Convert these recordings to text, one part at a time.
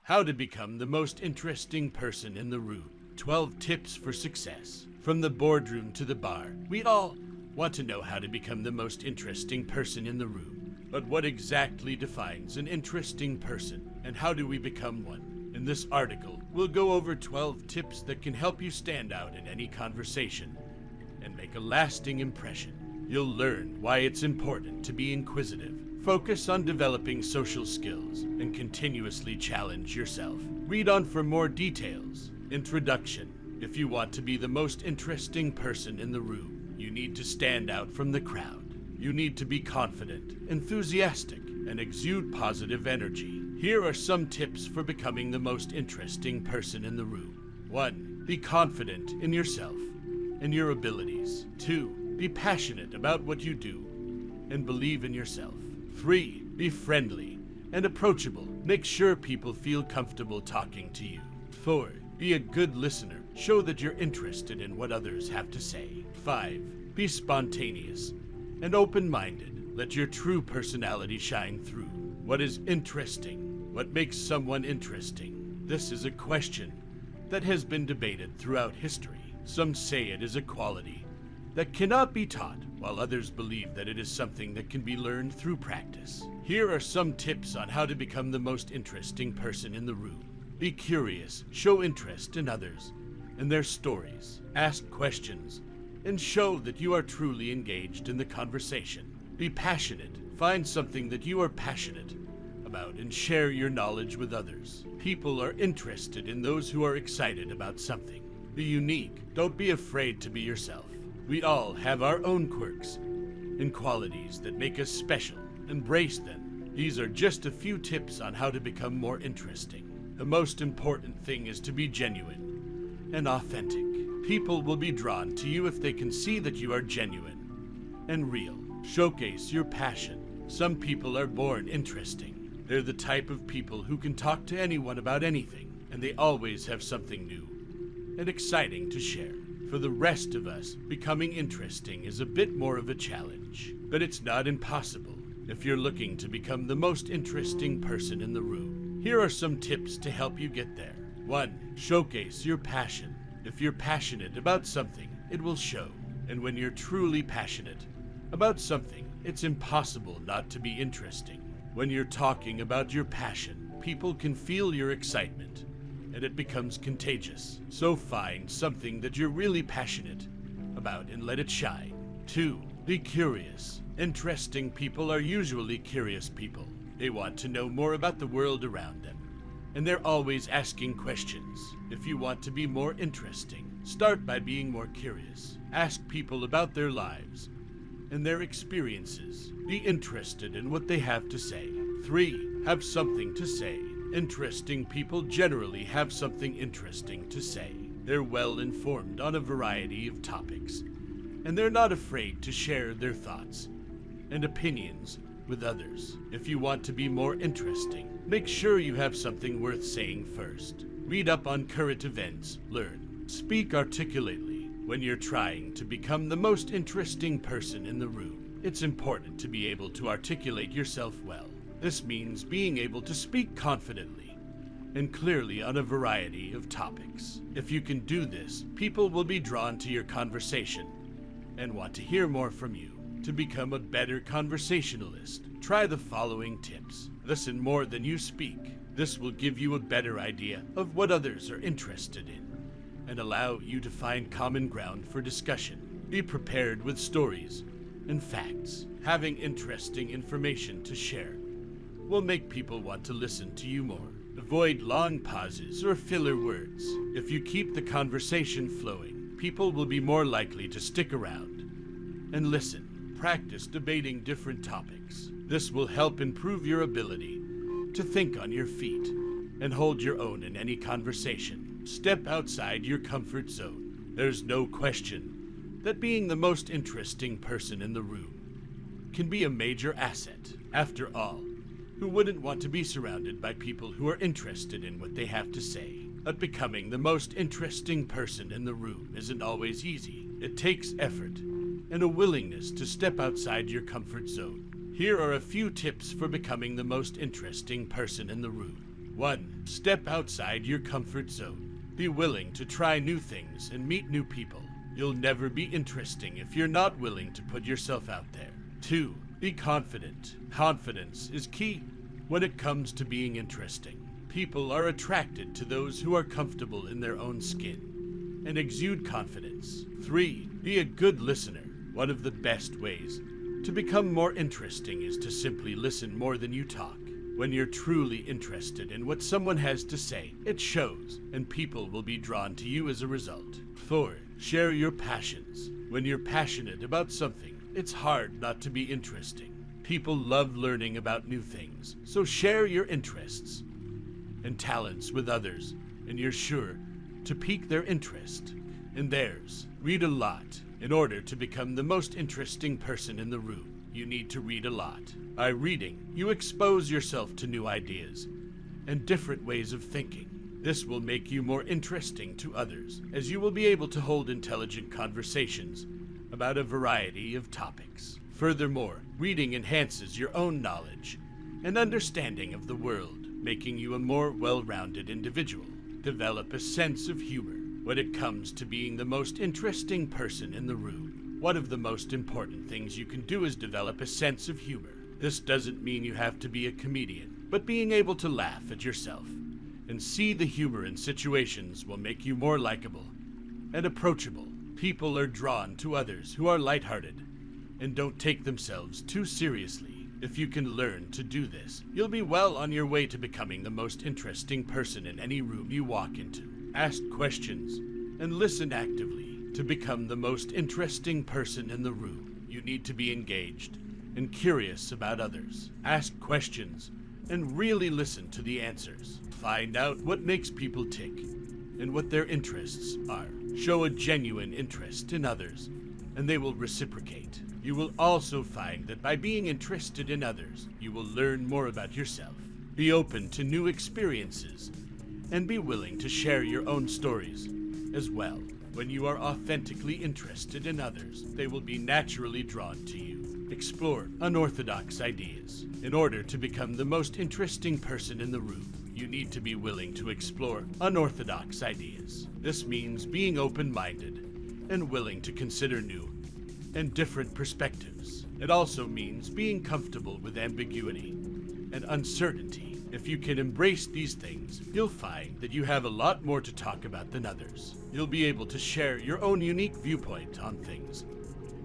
How to become the most interesting person in the room. 12 tips for success. From the boardroom to the bar, we all want to know how to become the most interesting person in the room. But what exactly defines an interesting person, and how do we become one? In this article, we'll go over 12 tips that can help you stand out in any conversation and make a lasting impression. You'll learn why it's important to be inquisitive, focus on developing social skills, and continuously challenge yourself. Read on for more details. Introduction. If you want to be the most interesting person in the room, you need to stand out from the crowd. You need to be confident, enthusiastic, and exude positive energy. Here are some tips for becoming the most interesting person in the room. 1. Be confident in yourself and your abilities. 2. Be passionate about what you do and believe in yourself. 3. Be friendly and approachable. Make sure people feel comfortable talking to you. 4. Be a good listener. Show that you're interested in what others have to say. 5. Be spontaneous and open-minded. Let your true personality shine through. What is interesting? What makes someone interesting? This is a question that has been debated throughout history. Some say it is a quality that cannot be taught, while others believe that it is something that can be learned through practice. Here are some tips on how to become the most interesting person in the room. Be curious, show interest in others and their stories. Ask questions and show that you are truly engaged in the conversation. Be passionate. Find something that you are passionate about and share your knowledge with others. People are interested in those who are excited about something. Be unique. Don't be afraid to be yourself. We all have our own quirks and qualities that make us special. Embrace them. These are just a few tips on how to become more interesting. The most important thing is to be genuine and authentic. People will be drawn to you if they can see that you are genuine and real. Showcase your passion. Some people are born interesting. They're the type of people who can talk to anyone about anything, and they always have something new and exciting to share. For the rest of us, becoming interesting is a bit more of a challenge, but it's not impossible if you're looking to become the most interesting person in the room. Here are some tips to help you get there. 1. Showcase your passion. If you're passionate about something, it will show. And when you're truly passionate about something, it's impossible not to be interesting. When you're talking about your passion, people can feel your excitement, and it becomes contagious. So find something that you're really passionate about and let it shine. 2. Be curious. Interesting people are usually curious people. They want to know more about the world around them, and they're always asking questions. If you want to be more interesting, start by being more curious. Ask people about their lives and their experiences. Be interested in what they have to say. 3. Have something to say. Interesting people generally have something interesting to say. They're well informed on a variety of topics, and they're not afraid to share their thoughts and opinions with others. If you want to be more interesting, make sure you have something worth saying first. Read up on current events, learn, speak articulately. When you're trying to become the most interesting person in the room, it's important to be able to articulate yourself well. This means being able to speak confidently and clearly on a variety of topics. If you can do this, people will be drawn to your conversation and want to hear more from you. To become a better conversationalist, try the following tips. Listen more than you speak. This will give you a better idea of what others are interested in and allow you to find common ground for discussion. Be prepared with stories and facts. Having interesting information to share will make people want to listen to you more. Avoid long pauses or filler words. If you keep the conversation flowing, people will be more likely to stick around and listen. Practice debating different topics. This will help improve your ability to think on your feet and hold your own in any conversation. Step outside your comfort zone. There's no question that being the most interesting person in the room can be a major asset. After all, who wouldn't want to be surrounded by people who are interested in what they have to say? But becoming the most interesting person in the room isn't always easy. It takes effort and a willingness to step outside your comfort zone. Here are a few tips for becoming the most interesting person in the room. 1. Step outside your comfort zone. Be willing to try new things and meet new people. You'll never be interesting if you're not willing to put yourself out there. 2. Be confident. Confidence is key when it comes to being interesting. People are attracted to those who are comfortable in their own skin and exude confidence. 3. Be a good listener. One of the best ways to become more interesting is to simply listen more than you talk. When you're truly interested in what someone has to say, it shows, and people will be drawn to you as a result. 4. Share your passions. When you're passionate about something, it's hard not to be interesting. People love learning about new things, so share your interests and talents with others, and you're sure to pique their interest and theirs. Read a lot. In order to become the most interesting person in the room, you need to read a lot. By reading, you expose yourself to new ideas and different ways of thinking. This will make you more interesting to others, as you will be able to hold intelligent conversations about a variety of topics. Furthermore, reading enhances your own knowledge and understanding of the world, making you a more well-rounded individual. Develop a sense of humor when it comes to being the most interesting person in the room. One of the most important things you can do is develop a sense of humor. This doesn't mean you have to be a comedian, but being able to laugh at yourself and see the humor in situations will make you more likable and approachable. People are drawn to others who are lighthearted and don't take themselves too seriously. If you can learn to do this, you'll be well on your way to becoming the most interesting person in any room you walk into. Ask questions and listen actively. To become the most interesting person in the room, you need to be engaged and curious about others. Ask questions and really listen to the answers. Find out what makes people tick and what their interests are. Show a genuine interest in others, and they will reciprocate. You will also find that by being interested in others, you will learn more about yourself. Be open to new experiences, and be willing to share your own stories as well. When you are authentically interested in others, they will be naturally drawn to you. Explore unorthodox ideas. In order to become the most interesting person in the room, you need to be willing to explore unorthodox ideas. This means being open-minded and willing to consider new and different perspectives. It also means being comfortable with ambiguity and uncertainty. If you can embrace these things, you'll find that you have a lot more to talk about than others. You'll be able to share your own unique viewpoint on things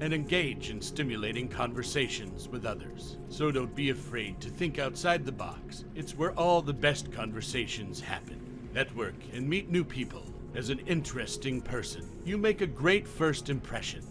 and engage in stimulating conversations with others. So don't be afraid to think outside the box. It's where all the best conversations happen. Network and meet new people. As an interesting person, you make a great first impression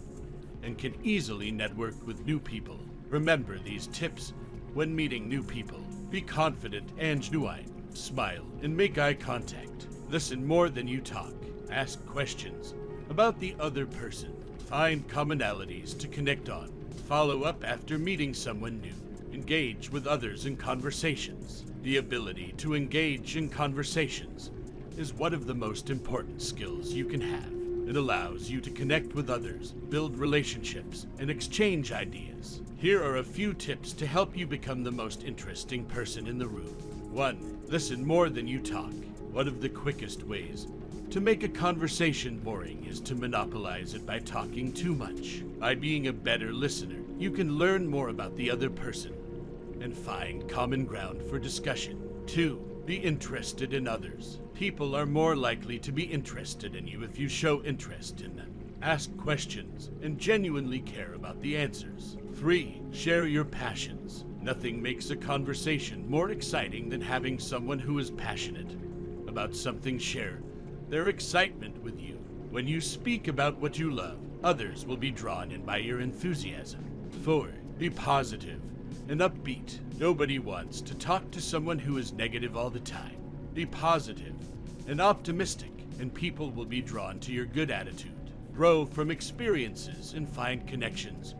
and can easily network with new people. Remember these tips when meeting new people. Be confident and genuine. Smile and make eye contact. Listen more than you talk. Ask questions about the other person. Find commonalities to connect on. Follow up after meeting someone new. Engage with others in conversations. The ability to engage in conversations is one of the most important skills you can have. It allows you to connect with others, build relationships, and exchange ideas. Here are a few tips to help you become the most interesting person in the room. 1. Listen more than you talk. One of the quickest ways to make a conversation boring is to monopolize it by talking too much. By being a better listener, you can learn more about the other person and find common ground for discussion. 2. Be interested in others. People are more likely to be interested in you if you show interest in them. Ask questions and genuinely care about the answers. 3. Share your passions. Nothing makes a conversation more exciting than having someone who is passionate about something share their excitement with you. When you speak about what you love, others will be drawn in by your enthusiasm. 4. Be positive and upbeat. Nobody wants to talk to someone who is negative all the time. Be positive and optimistic, and people will be drawn to your good attitude. Grow from experiences and find connections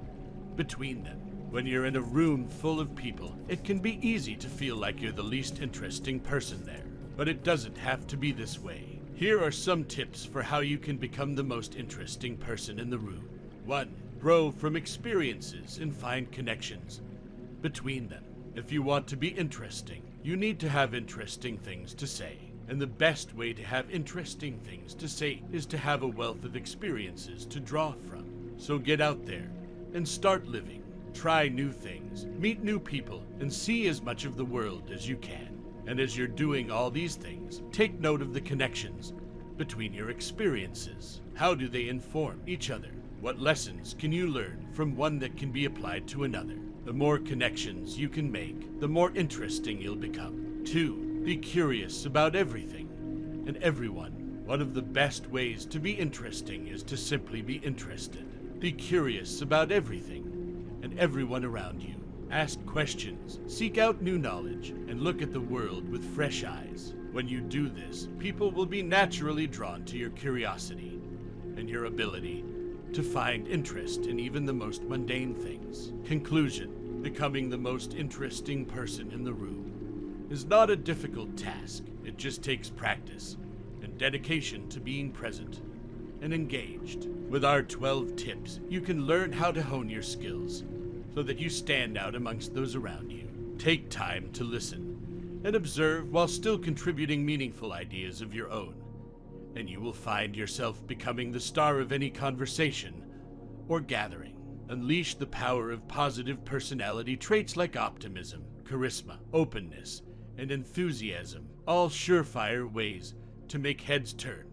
between them. When you're in a room full of people, it can be easy to feel like you're the least interesting person there. But it doesn't have to be this way. Here are some tips for how you can become the most interesting person in the room. 1. Grow from experiences and find connections between them. If you want to be interesting, You need to have interesting things to say. And the best way to have interesting things to say is to have a wealth of experiences to draw from. So get out there and start living. Try new things, meet new people, and see as much of the world as you can. And as you're doing all these things, take note of the connections between your experiences. How do they inform each other? What lessons can you learn from one that can be applied to another? The more connections you can make, the more interesting you'll become. 2. Be curious about everything and everyone. One of the best ways to be interesting is to simply be interested. Be curious about everything and everyone around you. Ask questions, seek out new knowledge, and look at the world with fresh eyes. When you do this, people will be naturally drawn to your curiosity and your ability to find interest in even the most mundane things. Conclusion: becoming the most interesting person in the room is not a difficult task. It just takes practice and dedication to being present and engaged. With our 12 tips, you can learn how to hone your skills so that you stand out amongst those around you. Take time to listen and observe while still contributing meaningful ideas of your own, and you will find yourself becoming the star of any conversation or gathering. Unleash the power of positive personality traits like optimism, charisma, openness, and enthusiasm, all surefire ways to make heads turn